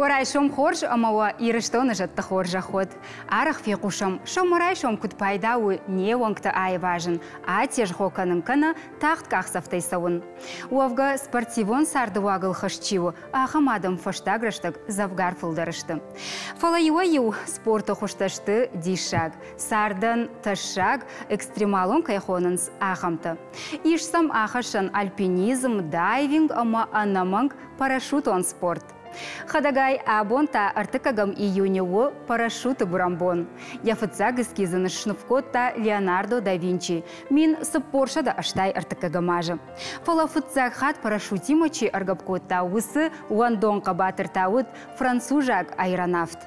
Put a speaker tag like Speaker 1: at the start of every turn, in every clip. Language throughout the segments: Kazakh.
Speaker 1: ورای شم خورش اما و ایرشتون جت خورج خود. عرق فی قوشم شم ورای شم کد پیدا و نیوانگت آی واژن. آتیش خوکنن کنه تخت کاخسفته سون. وافگا سپورتیون سردواگل خشچیو آخه مادم فشتاگرشتگ زفگار فلدرشتم. فلایو спорта خوشتشت دیشگ سردن تشگ экстремалон кайхонынс ахамты. Ишсам ахашан альпинизм, дайвинг, ама анаманг парашютон спорт. Хадагай абонта артыкагам июнево парашюты бурамбон. Яфыцаг эскизаны шнывкотта Леонардо да Винчи. Мин сыппоршада аштай артыкагамажы. Фалафыцаг хат парашютимачи аргапкотта усы уандон кабатыр тауд францужак аэронавт.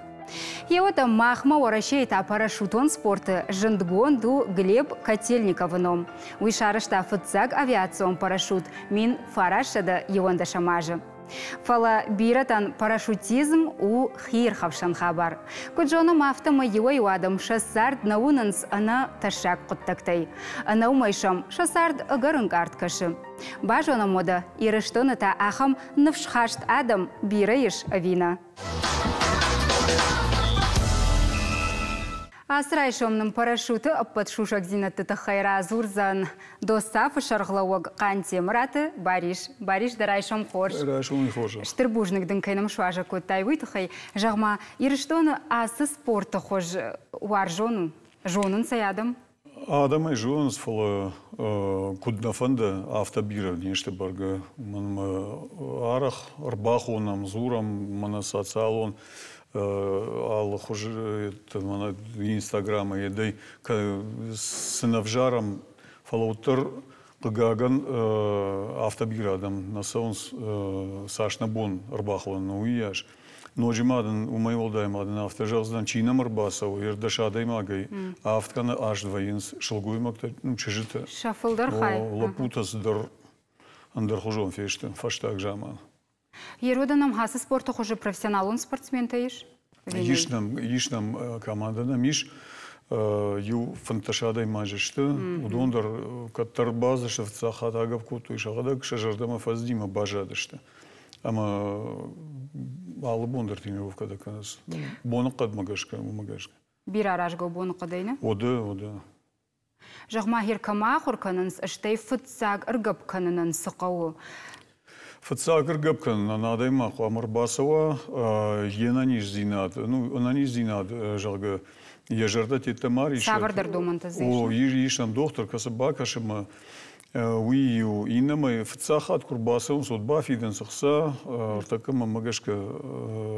Speaker 1: Еота махма ворощейта парашютон спорты жындгон ду Глеб Котельниковыном. Уишарышта фыцаг авиацион парашют мин фарашада еонда шамажы. Фала биратан парашютизм у хир хавшан хабар. Куджону мафтама его адам шасард наунанс ана ташак куттактай. Ана умайшам шасард агарынг арткашы. Бажона мода ирыштоната ахам навшхашт адам бираиш авина. Асрайшомным парашюты аппат шушак зинатты тахайра зурзан достафы шарглауаг қанте мұраты бариш дарайшом хорш.
Speaker 2: Дарайшом хорш.
Speaker 1: Штырбужнық кайным шуажа көттай выйтахай. Жағма ирыштоны асы спорты хош уаржону. Жонын саядым?
Speaker 2: Адамай жоныз фалы куднафанды автобира нешті барга. Арах, арбахонам, зурам, мана социалон. Ал хуже мана инстаграма едай сынавжарам фалаутар кыгаган автобирадам насаунс сашнабон арбахлан уяш ножимадан умайолдаймадан автожаздан чинам арбасау ердашадаймагай авткана аш двоинс шалгуймакта чижита
Speaker 1: шафылдар хай
Speaker 2: лапутасдар андархужон феште фаштаг жаман.
Speaker 1: Ероданам хасы спорта хуже профессионалон спортсмен таиш?
Speaker 2: Ишнам командана миш ю фанташадай мажешты. Удондар каттар базышты в цахат агав коту ишагадак шажардама фаздима бажадышты. Ама алы бондар тренировка да канас. Бонық қад магашка.
Speaker 1: Бір аражға бонық қадайны?
Speaker 2: Оды.
Speaker 1: Жағма хиркама құрқанынс іштай фытсаг ыргап қанынын сықауы.
Speaker 2: Фацагр габкан надайма хвамар басова енаниш зинад ананиш зинад жалга ежарда тетамариш
Speaker 1: савардар домантазиш
Speaker 2: о ишам доктор касабакашма уию инама фацахат курбасун содба фиден сахса артакама магашка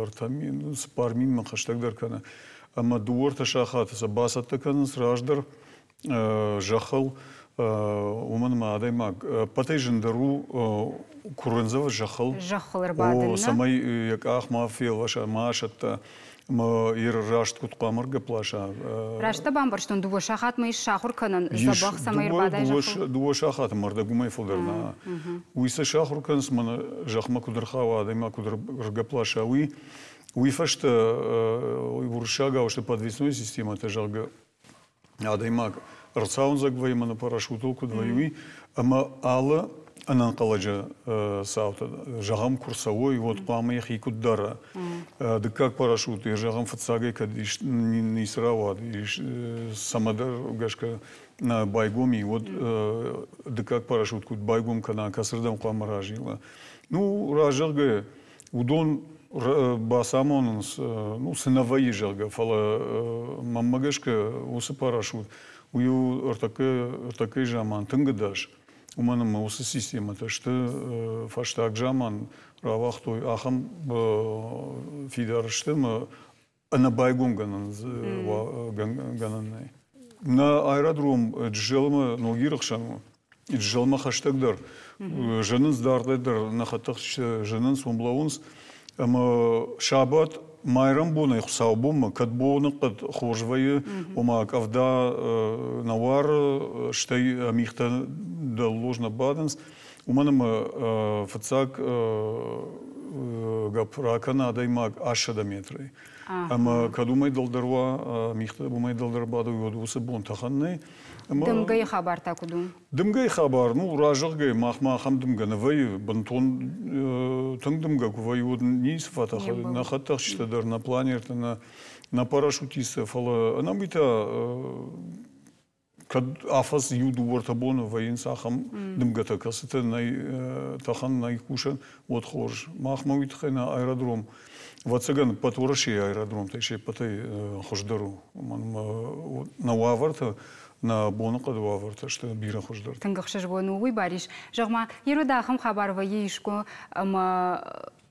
Speaker 2: артамин спармин махаштагдар кана ама дуорта шахат сабасатта кана сраждар жахал уман мадаймаг патейжендару курензава жахал
Speaker 1: рбадын
Speaker 2: о самай як ахма фел ваша машатта ма ир рашт кутқамырга плаша
Speaker 1: рашта бамбарштон дуво шахат мы шахур канан забах самай рбадай жахал
Speaker 2: дуво шахат марда гумай фолдерна уиса шахур канс мана жахма кудрхава адайма кудрга плаша уи фашта уршага что подвесной система это жалга адайма Рцаун загвайма на парашютулку двоюи, ама ала ананкаладжа саута жагам курсовой вот пама их и кудара. Да как парашют и жагам фацагай кадиш не срават и самодар гашка на байгоми вот да как парашют куд байгом кана касырдам кламаражила. Ну ражалга удон басамон сыноваи жалга фала маммагашка усы парашют. Ую артакай жаман тынгадаш. Уманама усы система то что фаштаг жаман равахтой ахам фидарштема анабайгум гананай. На аэродром джелма ногирахшану. Джелма хаштагдар. Жанын здардайдар на хатах жанын сумблаунс. Ама шабат майрам бонай хусаубом кадбоны кад хожвае ома кавда навар штай амихта да ложна баденс уманам фацак гапракана даймак ашада метры ама кадумай далдарва михта бумай далдарбаду йодусы бон таханны
Speaker 1: Дымгай хабар такуду.
Speaker 2: Дымгай хабар, ну, ражығгай, махмахам дымганы вай, бынтон тың дымга кувай одын нейс фатахы, на хаттах штадар, на планерты, на парашютисты, фала, она бита, kad afas judu vortabonu vayin saham dımgata kasıtı tahan nay kuşan от хож. Махмавит хена аэродром. Вацаган патвораши аэродром, тайше патай хождару. На уаварта, на бонука дуаварта, что бира хождар.
Speaker 1: Тангахшаш бону уй бариш. Жагма ерудахам хабар ваишко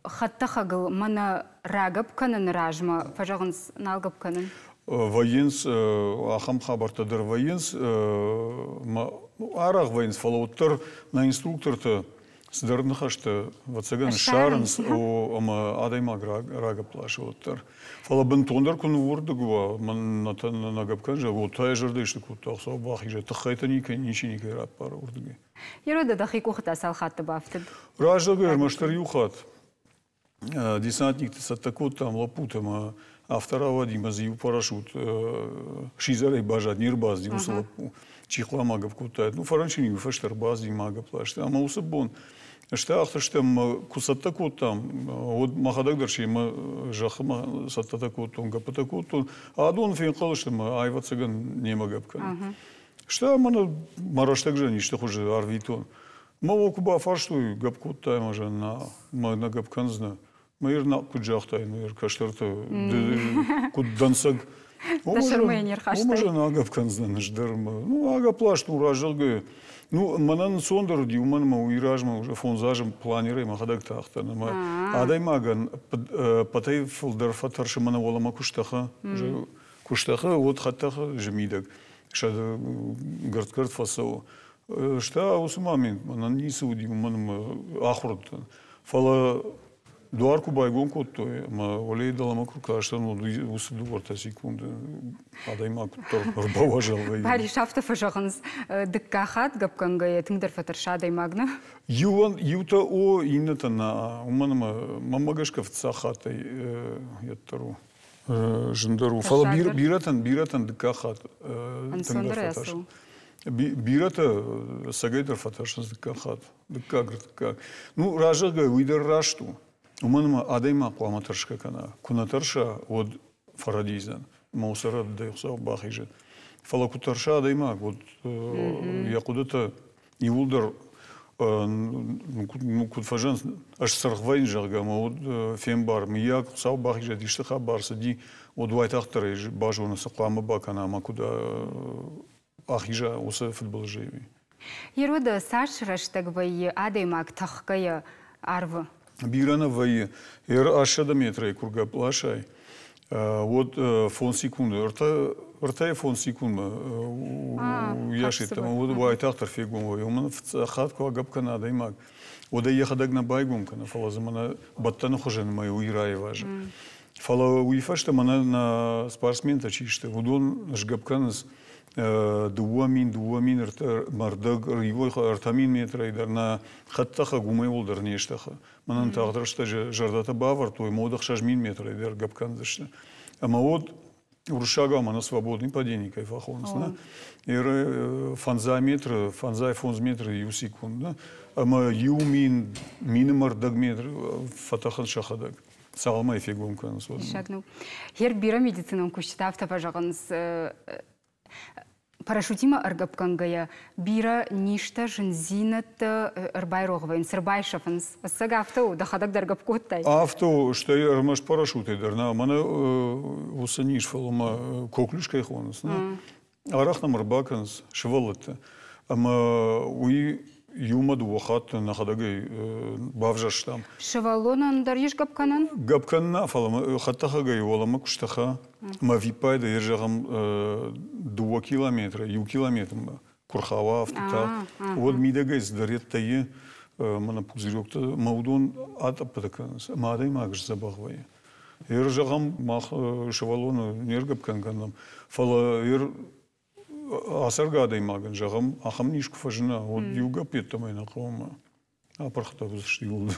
Speaker 1: хаттахагыл мана рагап канан ражма, фажаганс налгап канан.
Speaker 2: Военс, ахам хабартадыр военс, арах военс фалауттар на инструктор-то сдернахашта вацаган шарнс о адайма рага плашауттар. Фала бентондар кун вурдыгва ман нагапкан же вот тай жердешти кутахса бахиже тахайта ничи никай рад пара урдыги.
Speaker 1: Ерода дахик ухта салхатты бафтыд.
Speaker 2: Раждагыр маштар юхат. Десантник саттакот там лапутама. Автора Вадима зию парашют, шизарей бажат, нирбаз, димусла, чихла мага вкутает. Ну, фаранчини, фештер баз, димага плашет. А мауса бон. Что ахташтем кусаттакот там, вот махадагдарши, жахма саттакот, он гапатакот, а дон финкалыштем, айва цыган не магапка. Что мана мараштак же, ничто хуже арвитон. Мавокуба фарштуй, гапкот таймажа на гапканзна. Мэр на куджахтай, мэр каштарта, куддансаг. Омажа на агапканзна ждарма. Ну агаплаш, ну ражалга. Ну манан сондер ди уманма уиражма уже фонзажем планирай махадак тахтана. Адай маган патай фолдер фатарши мана волама куштаха. Куштаха вот хаттаха жмидак. Шада гартгард фасау. Что усмамин манан нисуди уманма ахурт. Фала Дуарку байгон котто, ма олей дала макру кашта, но усы дуарта секунды, адай макру рбаважал вай.
Speaker 1: Бари шафта фажаганс дыккахат гапканга тыңдар фатарша адай магна.
Speaker 2: Юта о инната на уманама мамагашка в цахатай яттару жындару. Фала биратан дыккахат тыңдар фатарша. Бирата сагайдар фатарша дыккахат, дыккагр. Ну ражага уйдар рашту. Уманма адайма қуаматаршка кана. Кунатарша от фарадизан. Маусарат дайхсау бахижет. Фалакутарша адайма. Вот якудата иулдар кутфажан аж сархвайн жаргама. Вот фембар мияк сау бахижет. Иштаха барса ди от вайтахтары бажуна сақлама бакана. Макуда ахижа уса футбол живи.
Speaker 1: Ерода сашраштагвай адаймак тахкая арва.
Speaker 2: Бирана вай ашада метрей курга плашай. Вот фон секунды. Ртай фон секунды. Яшит там вот вайтахтар фигум вай. Уман хатку агапкана даймак. Ода ехадагна байгум кана. Фала замана баттану хожен май уирай важа. Фала уифашта мана на спортсмента чишта. Удон жгапканас дуамин мардаг ривой артамин метрей дарна хаттаха гумай олдар нештаха. Манан тағдырышта жардата бавар, той модах шажмин метрей дар гапканзышта. Ама вот уршага мана свободный падение кайфахонс. Фанзай метр, фанзай фонз метр ю секунд. Ама ю мин мардаг метр фатахан шахадаг. Салмай фигум канс.
Speaker 1: Шагну. Хер бира медицином кушта автопажаганс. Парашютима аргапкангая бира ништа жинзинат арбайроговайн сырбайшафанс. Сага авто дахадак даргапкоттай.
Speaker 2: Авто что я армаш парашюты дарна мана усаниш фалма коклюшкай хонс. Арахнам арбаканс швалата. Ама уи юмаду вахат нахадагай бавжаш там.
Speaker 1: Швалонан дариш гапканан?
Speaker 2: Гапканна фалма хаттахагай волама куштаха. Ма випайда ержагам 2 километра, ю километр курхава автота. Вот мидагай сдарет тае мана пузырёкта маудон атапатаканс. Мадай магш забахвай. Ержагам мах швалона нергапканганам. Фала асаргадай маган жагам ахам нишку фажна. Вот юга петтамай на қома. Апархта бузышты юлдар.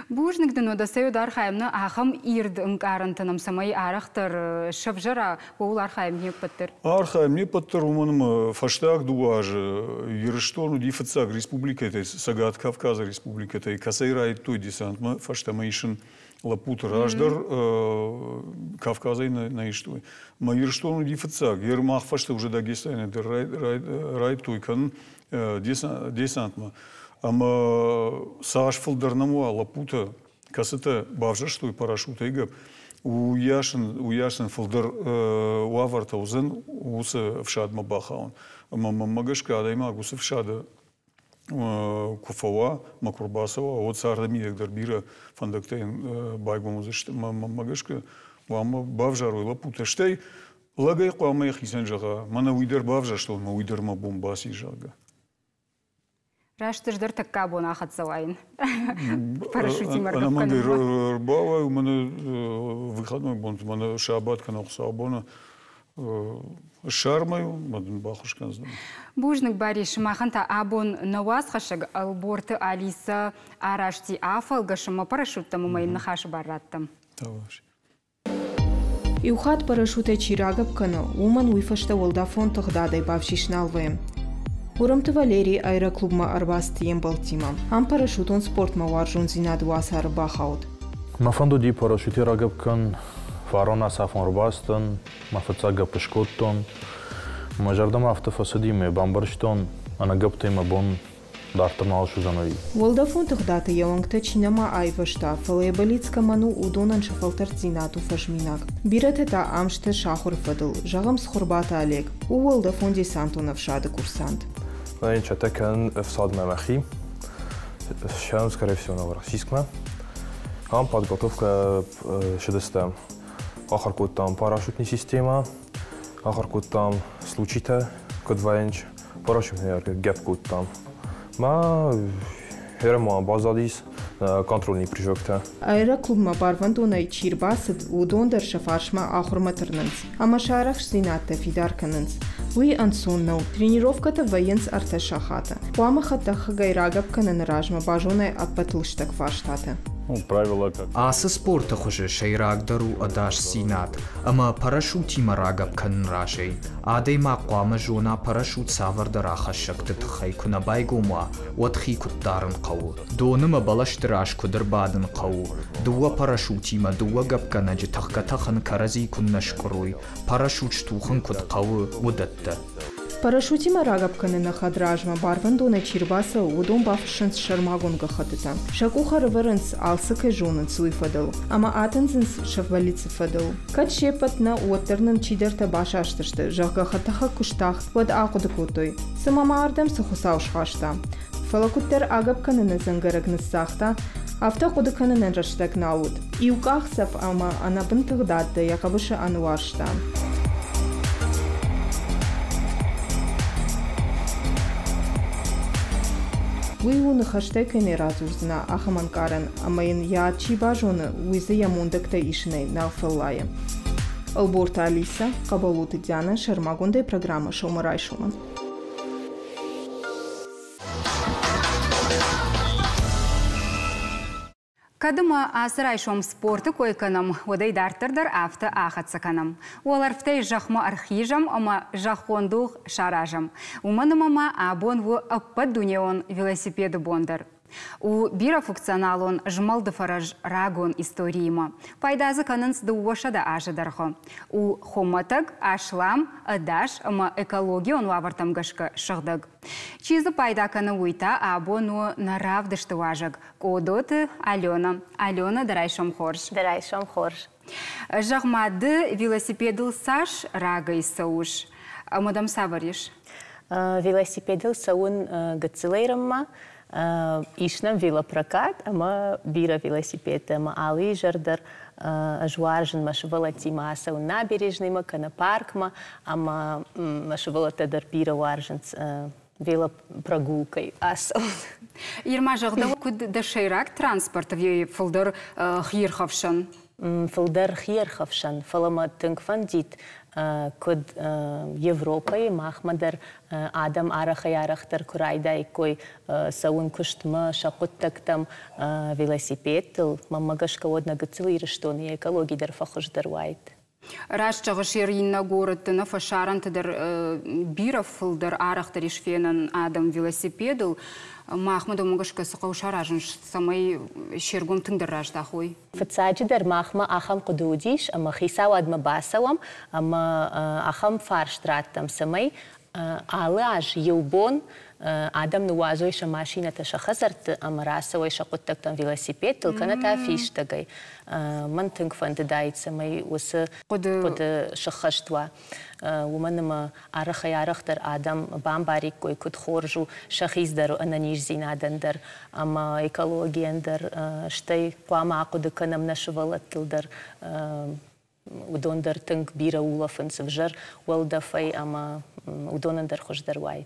Speaker 1: Бужник дыну да сею дар хайымны ахым ирд ынкарынтыным самай арахтар шабжара ол архайым не паттыр.
Speaker 2: Архайым не паттыр уманым фаштаг дуаже ерштону дифацаг республиката сагат Кавказа республиката и касайра и той десант мы фаштамайшин лапутер аждар Кавказа на иштуй. Ма ерштону дифацаг ермах фашта уже Дагестане райт той кан десант мы. Ама саш фылдарнамуа лапута касата бавжа что и парашюта игап у яшин фылдар уаварта узен уса вшадма бахаун. Ама магашка адайма уса вшада Куфава, Макурбасова, вот сардамидек дарбира фандактейн байгому зашты магашка вама бавжару лапута штей лагай қуама ихисен жага мана уйдер бавжа что ма уйдер ма бомбаси жага.
Speaker 1: Раштыждар такка бона хатсавайн. Парашюти марков
Speaker 2: канама. Она
Speaker 1: канама.
Speaker 2: рбава, у меня выходной бонт, у меня шабат канал сабона шармаю, мадам бахушкан знаю.
Speaker 1: Бужник бариш маханта абон наваз хашаг алборты Алиса арашти афал гашма парашютам умаин нахаш бараттам.
Speaker 2: Таваш.
Speaker 3: Иухат парашюте чирагап кана, уман уйфашта волдафон тогдадай бавшишналваем. Урымты Валерий аэроклубма арбастием Балтима. Ам парашютон спортма варжун зинаду асар бахаут.
Speaker 4: Мафанду ди парашюти рагабкан, фарона сафон арбастан, мафацага пешкоттон, мажардама автофасадиме бамбарштон, анагабтайма бон дартама алшузанови.
Speaker 3: Волдафон тогдата ялангта чинама айвашта, фалаебалицка ману удонан шафалтар зинату фашминак. Биратета амште шахур фадл, жагам схурбата Олег. У волдафон десантонов шада курсант.
Speaker 5: Я чатакан в Садмамахи, сейчас, скорее всего, Новороссийск. Там подготовка 60. Ахаркут там парашютная система, ахаркут там случайно, кодваенч, парашютный гэпкут там. Ма херма базалис контрольный прыжок-то.
Speaker 3: Аэроклубма барвандонай чирбасад удондар шафаршма ахурматернанц. Амашарах синатта фидаркананц. Уи ансоннау тренировката военс арташахата. Пуамахата хагайрагаб канан ражма бажонай апатлштак фаштата.
Speaker 6: Правила как?
Speaker 7: Асы спорта хуже шайрагдару адаш синат, ама парашюти марагаб кан рашей. Адей мақвама жона парашют савардар ахашактыт хайкуна байгума, отхи куттарын қау. Донама балаштыраш кудыр бадын қау. Дуа парашютима дуа габкана житахкатахан карази куннашкуруй. Парашют штухан куд қау удатты.
Speaker 3: Парашютима рагабканы на хадражма барвандона чирбаса удон бафшанс шармагонга хатыта. Шакуха рварынс алсыкай жонынс уйфадыл, ама атынзынс шаввалицы фадыл. Кат шепатна уатырнын чидерта башаштышты, жахга хатаха куштах вад ақуды кутой. Самама ардам сахусауш хашта. Фалакуттер агабканы на зангарагныс сахта, авто кудыканы на раштак науд. Иукахсав ама анабын тыгдадды, якабышы ануашта. Уйуны хаштекайны разурзна ахаманкаран, амайын яачи бажоны уйзы ямондакта ишнай нафаллая. Алборта Алиса, Кабалуты Диана, Шармагондай программа Шомарай Шоман.
Speaker 1: Кадыма асырайшом спорты койканым, одай дартырдар авто ахатсаканым. Оларфтай жахма архижам, ама жахондух шаражам. Уманым ама абон в аппад дунеон велосипеды бондар. У бира функционалон жмалды фараж рагон историима. Пайдазы канынс дуошада ажыдархо. У хоматаг, ашлам, адаш, ама экологион лавартамгашка шағдаг. Чизы пайда каны уйта абону наравдышты важаг. Кодоты Алена. Алена дарайшом хорш.
Speaker 8: Дарайшом хорш.
Speaker 1: Жағмады велосипедыл саш рагай сауш. Мадам савариш?
Speaker 8: Велосипедыл саун гацилейрамма. Ишнам велопрокат, ама бира велосипед, ама али жардар, жуаржен машевалати маса у набережныйма, канапаркма, ама машевалата дар бира уарженц велопрогулкой асал.
Speaker 1: Ирма жағда куд дашайрак транспорт вей фулдар хирхавшан.
Speaker 8: فلدر خير خفشان فلما تنكفن ديت كد يوروبا ماخمدر آدم آرخ يارختر كرايدا يكوي سوون كشت ما شقوتك تم велосипед мамагаш каводна гцили рештони экологи дер фахуш дер вайт
Speaker 1: Раш чагашир инна город на фашаран тедер биров дер арахтер ишфенан Адам велосипедл Махмаду могашка сақаушаражын самай шергум тыңдыр раждахой.
Speaker 8: Фацаджи дер махма ахам кудудиш, ама хисавад ма басавам, ама ахам фарштраттам самай алы аж юбон Адам нуазойша машината шахазарт ама расавойша куттактам велосипед, только на та фиштагай. Ман тыңкфанды дайт самай усы куд шахаштва. ومنما أرخي أرختر آدم بامباريك كوي كد خورجو شخيص درو أنا نيش زينادن در أما إيكولوجيان در شتي قوام عقود كنم نشوالت در ودون در تنك بيرا ولا فنسفجر والدفاي أما ودون در خوش در وايد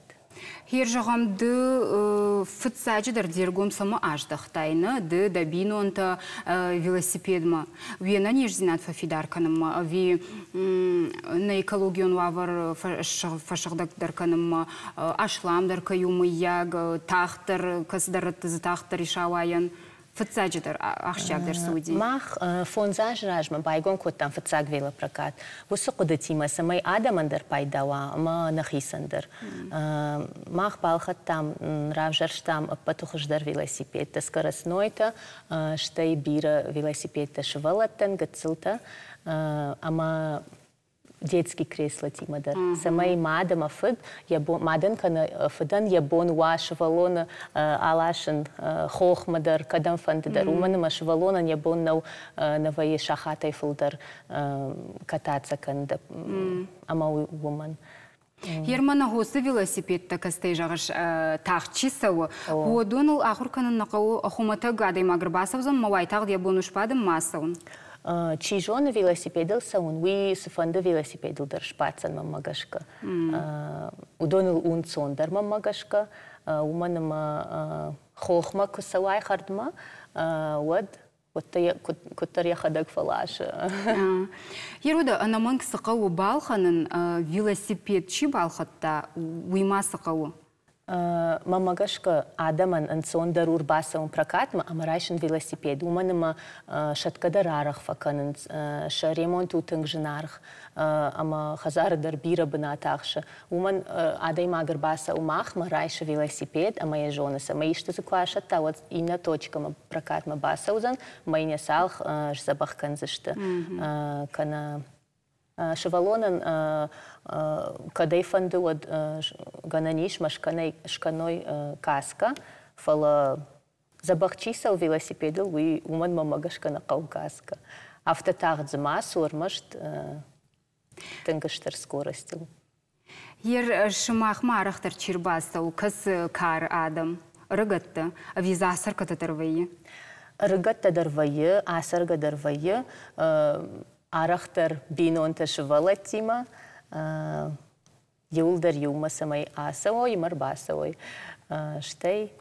Speaker 1: Hier жагам ды фытсаджидер дергом сама аждахтайна ды дабинонта велосипедма. Вена ниш зинат фафидарканым, ви на экологион вавар фашагдакдарканым, ашламдарка юмы яг тахтар касдарат затахтар ишаваян. Фыцаджидер ахшагдер суди.
Speaker 8: Мах фонзаж ражма байгон коттан фыцаг велопрокат. Вусы кудатима самай адамандер пайдава, ма нахисандер. Мах балхаттам равжарштам патухождар велосипед. Скоростнойта штай бира велосипед швалаттан гацилта, ама детский кресло тимадар. Самай мадам афыд, мадан кана фыдан ябон ваш валона алашын хохмадар кадам фандыдар. Уманым аш валона ябон нау навае шахатай фылдар кататься канда. Ама уман.
Speaker 1: Ермана хосы велосипед такастай жагаш тахчисау. Уодонул ахурканын нақау ахумата гадай магрбасавзам мавайтаг ябонуш падым масаун.
Speaker 8: Чижон велосипедл саун, уи сфанда велосипедл дар шпацан мамагашка. Удонул унцон дар мамагашка, уманама хохма кусалай хардма, вад куттар яхадак фалаша.
Speaker 1: Еруда, анаманг сақау балханын велосипед чи балхатта уйма сақау?
Speaker 8: Мамагашка адаман ансон дарур басаун прокатма, амарайшин велосипед. Уманама шаткадар арах факанын, ша ремонт утынг жинарх, ама хазар дар бира бынатахша. Уман адай магар баса умах, марайша велосипед, ама я жонас. Ама ишты закуашата, вот именно точка прокатма басаузан, майня салх жзабахкан зашты. Кана Шевалонан кадай фанду от гананиш шканой каска, фала забахчисал велосипедил, уи уман мамагашка на каска. Автотах дзма сурмашт тынгыштыр скоростил.
Speaker 1: Ер шымах марахтар чирбастау, кас кар адам, рыгатта, визасар кататарвайы?
Speaker 8: Рыгатта дарвайы, асарга дарвайы, Арахтар бинонта швалатима, юлдар юма самай асавой, марбасавой. Штай,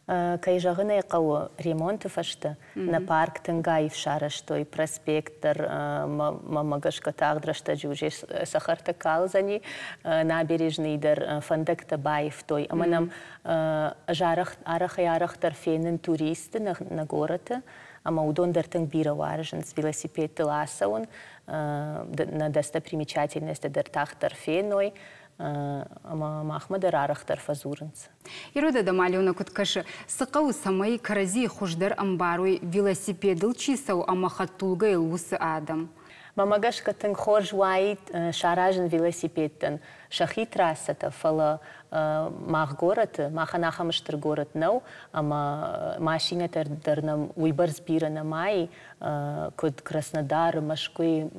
Speaker 8: кайжагына якау ремонты фашта, на парк тынгаев шараштой, проспектор, мамагашка тагдрашта жужеш сахарта калзани, набережный дар фандакта баев той. Аманам арахтар фенен туристы на города, ама удон дартын бира варжын с велосипед ласаун на достопримечательности дартахтар феной, ама махмадар арахтар фазурынц.
Speaker 1: Ирода дамалюна куткашы сықау самай карази хуждар амбаруй велосипедл чисау ама хаттулгай лусы адам.
Speaker 8: Мамагашка тын хорж вайт шаражын велосипедтен шахи трассата фала мах город, маханахамыштыр город нау, ама машина дарнам уйбар сбира на май, код Краснодар, Машкой,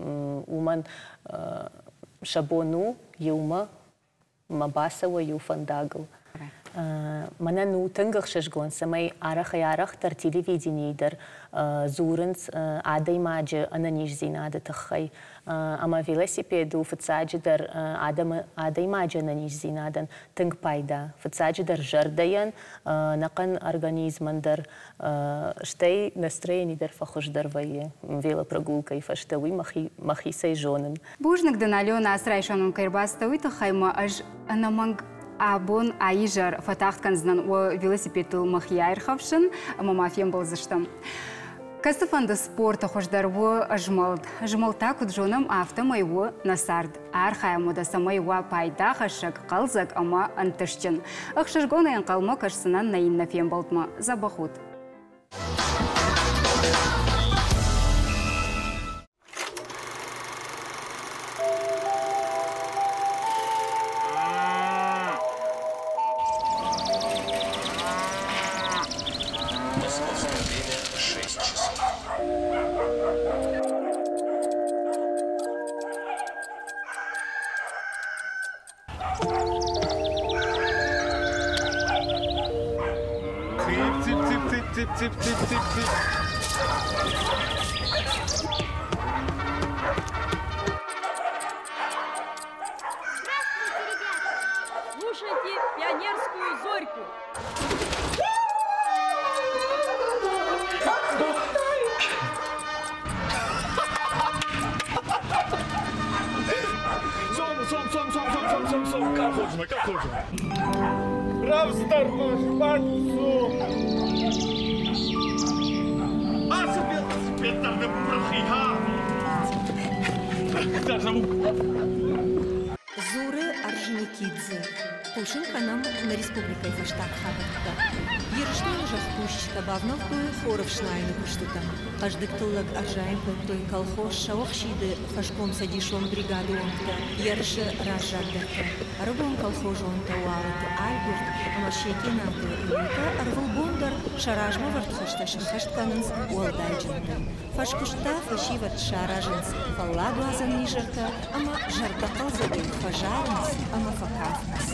Speaker 8: уман шабону, юма, мабасава, юфандагл. Mana nu tângăch șășgon să mai arăh tar televiziunii dar zurânț ada image ananiș zinada tăhăi ama velosipedul fățage dar ada image ananiș zinadan tâng paida fățage dar jardayan naqan организман dar ștei настроение dar фахуш dar vai велопрогулка и фаштеуи махи сей жонен
Speaker 1: Бужник Даналена Асрайшанун Кайрбаста уйтахайма аж анаманг Абон аижар фатахтканзнан о велосипедул махияйрхавшин мамафием болзыштым. Кастыфанды спорта хождар о жмалта куджоным автомайо насард. Архаямуда самайо пайда хашак қалзак ама антышчын. Ахшыргонайын қалма кашсынан наиннафием болтма забахут.
Speaker 6: Слушайте пионерскую зорьку.
Speaker 2: Как хочешь. Прав старт, пальцу.
Speaker 9: Зуры Орджоникидзе. Пушинка нам на республикой фаштаг хабатта. Ерштон жахпущта бавновкую хоров шнайны куштыта. Каждый тыллак аржаем той колхоз шавахшиды фашком садишом бригаду онта. Ерши ражжагдата. Арбон колхоз онта уалаты Альберт. Амашеки нанты уйта арвал бондар шаражма вартхашта шахаштканынс уалдайджанта. Фашкушта фашиват шаражынс. Фалладу азан нижарта. Ама жардакал задей фажарнс. Ама факафнс.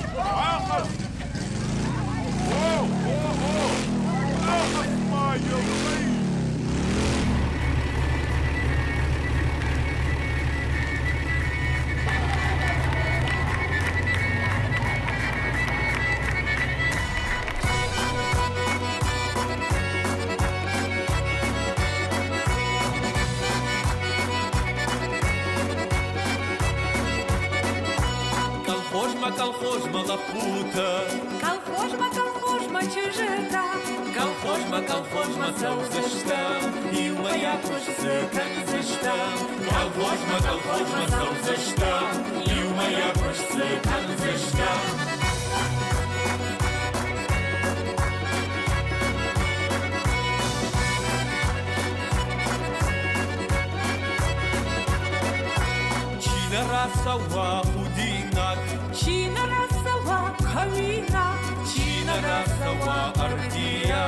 Speaker 10: Колхозма лапута, колхозма чужета, колхозма заузышта, и моя кошца канзышта, колхозма заузышта, и моя кошца канзышта. Чина расава удинак, Чина расава калина, Чина расава артия,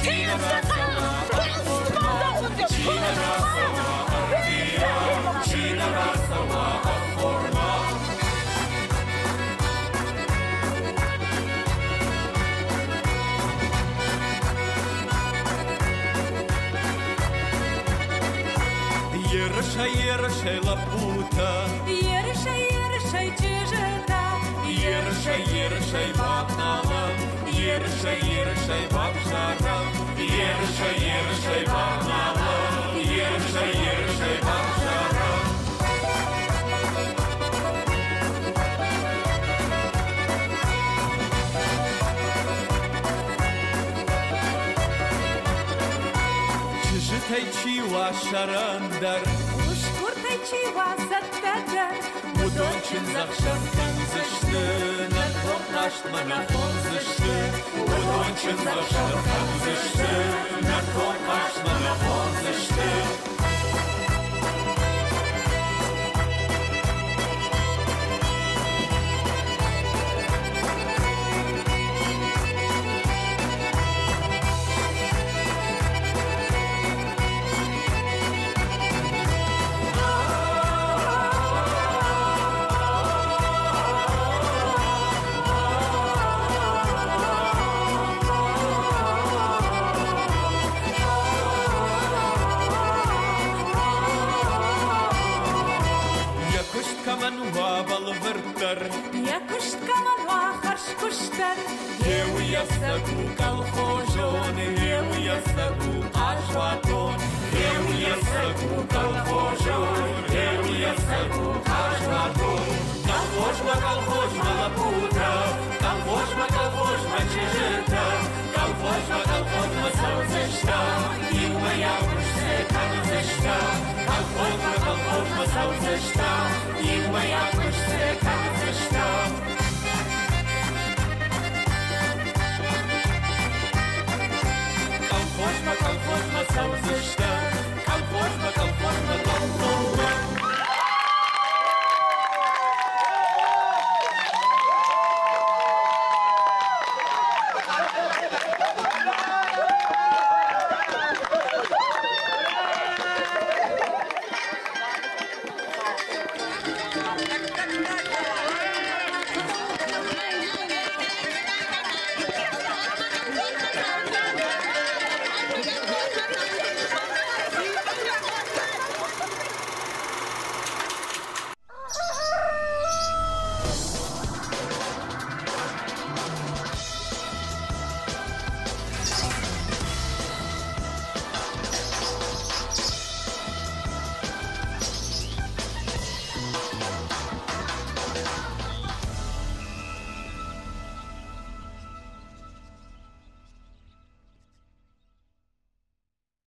Speaker 10: Чина расава аформа, Чина расава артия, Чина расава аформа. Ерша лапута, ерша чижета, ерша бабнала, ерша бабжара, ерша бабнала, ерша бабжара. Чижитайчива шарандар,
Speaker 6: Ушкуртайчива заттадар,
Speaker 10: Удончин захшартын зышты, Нарком каштма нахон зышты, Удончин захшартын зышты, Нарком каштма нахон зышты. لك وكالخوش